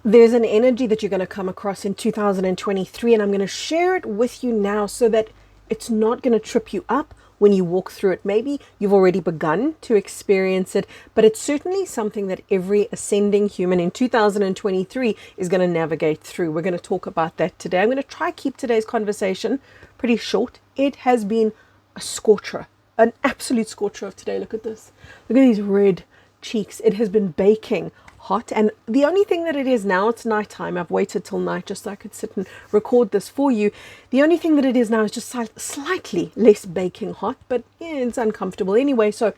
There's an energy that you're going to come across in 2023, and I'm going to share it with you now so that it's not going to trip you up when you walk through it. Maybe you've already begun to experience it, but it's certainly something that every ascending human in 2023 is going to navigate through. We're going to talk about that today. I'm going to try keep today's conversation pretty short. It has been a scorcher, an absolute scorcher of today. Look at this. Look at these red cheeks. It has been baking hot, and the only thing that it is now, it's nighttime. I've waited till night just so I could sit and record this for you. The only thing that it is now is just slightly less baking hot, but yeah, it's uncomfortable anyway. So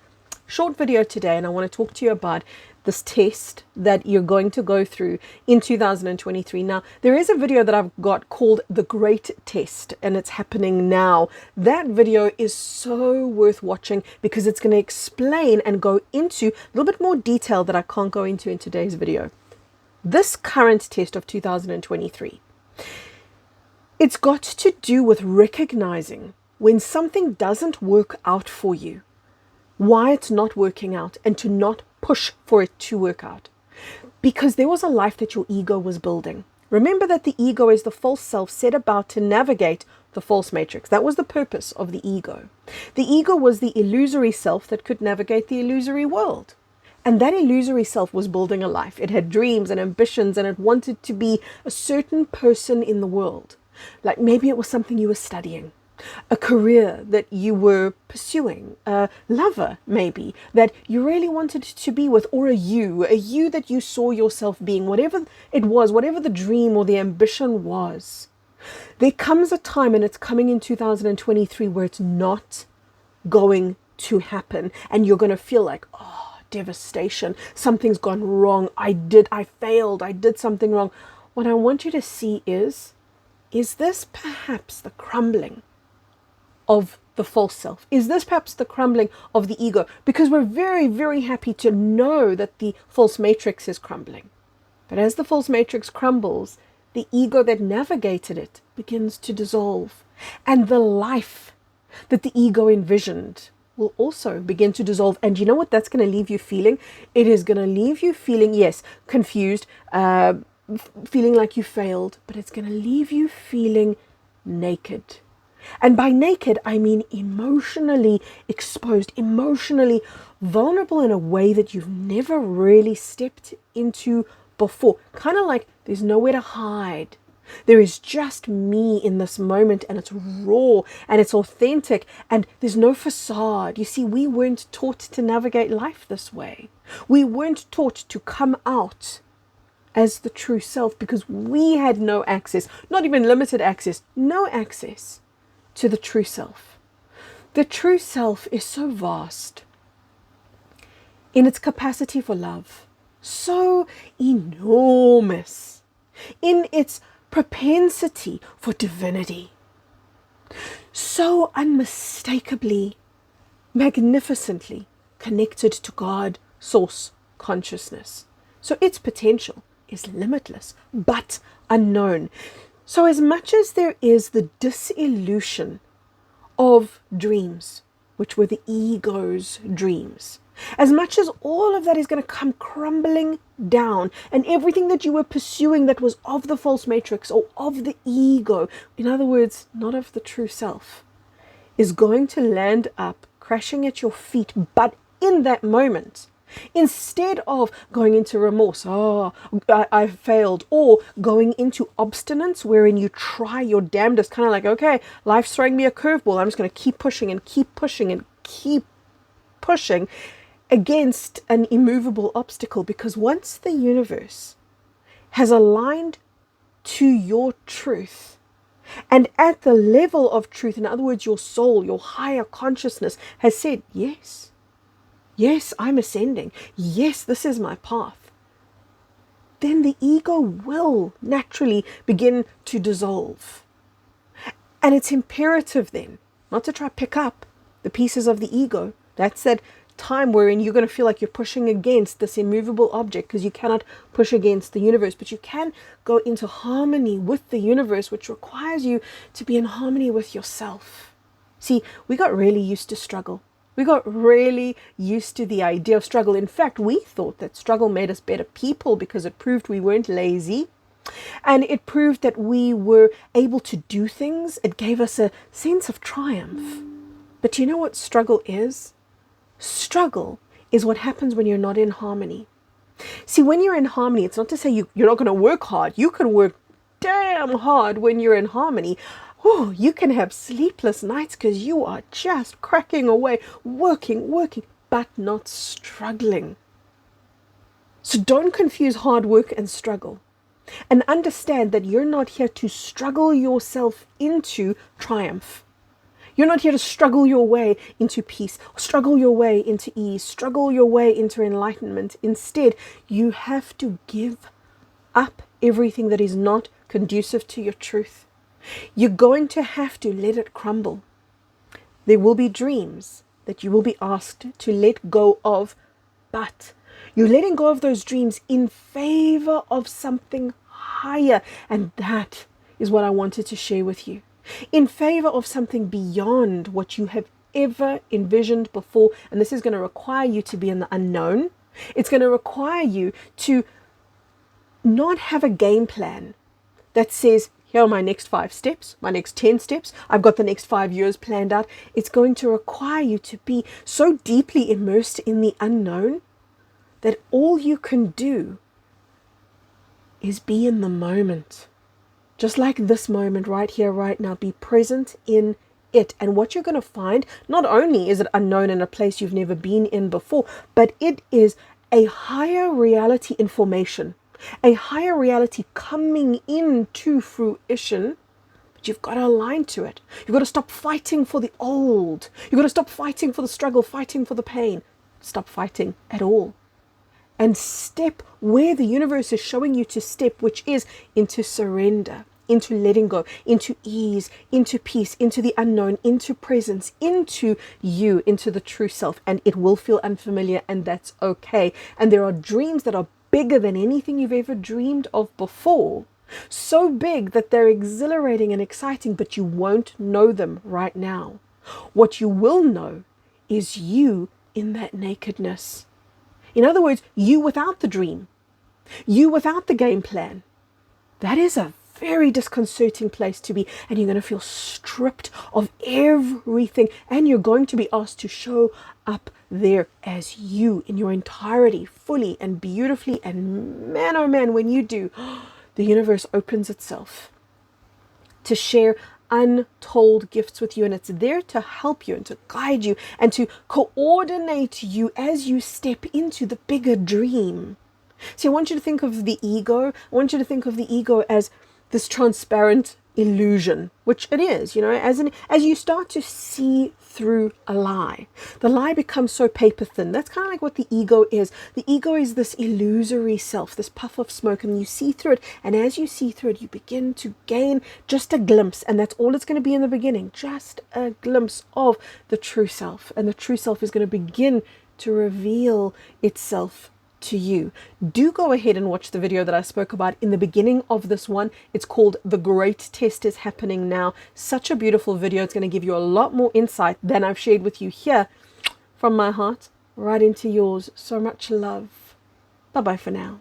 short video today, and I want to talk to you about this test that you're going to go through in 2023. Now, there is a video that I've got called The Great Test, and it's happening now. That video is so worth watching because it's going to explain and go into a little bit more detail that I can't go into in today's video. This current test of 2023, it's got to do with recognizing when something doesn't work out for you, why it's not working out, and to not push for it to work out. Because there was a life that your ego was building. Remember that the ego is the false self set about to navigate the false matrix. That was the purpose of the ego. The ego was the illusory self that could navigate the illusory world. And that illusory self was building a life. It had dreams and ambitions, and it wanted to be a certain person in the world. Like maybe it was something you were studying, a career that you were pursuing, a lover maybe that you really wanted to be with, or a you that you saw yourself being, whatever it was, whatever the dream or the ambition was. There comes a time, and it's coming in 2023, where it's not going to happen, and you're going to feel like, oh, devastation, something's gone wrong, I failed, I did something wrong. What I want you to see is this perhaps the crumbling of the false self? Is this perhaps the crumbling of the ego? Because we're very, very happy to know that the false matrix is crumbling. But as the false matrix crumbles, the ego that navigated it begins to dissolve. And the life that the ego envisioned will also begin to dissolve. And you know what that's going to leave you feeling? It is going to leave you feeling, yes, confused, feeling like you failed, but it's going to leave you feeling naked. And by naked, I mean emotionally exposed, emotionally vulnerable in a way that you've never really stepped into before. Kind of like there's nowhere to hide. There is just me in this moment, and it's raw and it's authentic, and there's no facade. You see, we weren't taught to navigate life this way. We weren't taught to come out as the true self because we had no access, not even limited access, no access to the true self. The true self is so vast in its capacity for love, so enormous in its propensity for divinity, so unmistakably, magnificently connected to God, source, consciousness. So its potential is limitless, but unknown. So as much as there is the disillusion of dreams, which were the ego's dreams, as much as all of that is going to come crumbling down, and everything that you were pursuing that was of the false matrix or of the ego, in other words, not of the true self, is going to land up crashing at your feet. But in that moment, instead of going into remorse, oh, I failed, or going into obstinance wherein you try your damnedest, kind of like, okay, life's throwing me a curveball, I'm just going to keep pushing and keep pushing and keep pushing against an immovable obstacle. Because once the universe has aligned to your truth, and at the level of truth, in other words, your soul, your higher consciousness has said, yes, I'm ascending. Yes, this is my path. Then the ego will naturally begin to dissolve. And it's imperative then not to try pick up the pieces of the ego. That's that time wherein you're going to feel like you're pushing against this immovable object, because you cannot push against the universe, but you can go into harmony with the universe, which requires you to be in harmony with yourself. See, we got really used to struggle. We got really used to the idea of struggle. In fact, we thought that struggle made us better people because it proved we weren't lazy. And it proved that we were able to do things. It gave us a sense of triumph. But do you know what struggle is? Struggle is what happens when you're not in harmony. See, when you're in harmony, it's not to say you're not going to work hard. You can work damn hard when you're in harmony. Oh, you can have sleepless nights because you are just cracking away, working, but not struggling. So don't confuse hard work and struggle. And understand that you're not here to struggle yourself into triumph. You're not here to struggle your way into peace, struggle your way into ease, struggle your way into enlightenment. Instead, you have to give up everything that is not conducive to your truth. You're going to have to let it crumble. There will be dreams that you will be asked to let go of, but you're letting go of those dreams in favor of something higher. And that is what I wanted to share with you. In favor of something beyond what you have ever envisioned before. And this is going to require you to be in the unknown. It's going to require you to not have a game plan that says, here are my next 5 steps, my next 10 steps. I've got the next 5 years planned out. It's going to require you to be so deeply immersed in the unknown that all you can do is be in the moment. Just like this moment right here, right now, be present in it. And what you're going to find, not only is it unknown in a place you've never been in before, but it is a higher reality information, a higher reality coming into fruition. But you've got to align to it. You've got to stop fighting for the old. You've got to stop fighting for the struggle, fighting for the pain. Stop fighting at all. And step where the universe is showing you to step, which is into surrender, into letting go, into ease, into peace, into the unknown, into presence, into you, into the true self. And it will feel unfamiliar, and that's okay. And there are dreams that are bigger than anything you've ever dreamed of before. So big that they're exhilarating and exciting, but you won't know them right now. What you will know is you in that nakedness. In other words, you without the dream, you without the game plan. That is a very disconcerting place to be, and you're going to feel stripped of everything, and you're going to be asked to show up there as you in your entirety, fully and beautifully. And man, oh man, when you do, the universe opens itself to share untold gifts with you, and it's there to help you and to guide you and to coordinate you as you step into the bigger dream. See, I want you to think of the ego. I want you to think of the ego as this transparent illusion, which it is, as you start to see through a lie, the lie becomes so paper thin. That's kind of like what the ego is. The ego is this illusory self, this puff of smoke, and you see through it. And as you see through it, you begin to gain just a glimpse, and that's all it's going to be in the beginning, just a glimpse of the true self. And the true self is going to begin to reveal itself to you. Do go ahead and watch the video that I spoke about in the beginning of this one. It's called The Great Test is Happening Now. Such a beautiful video. It's going to give you a lot more insight than I've shared with you here, from my heart right into yours. So much love. Bye bye for now.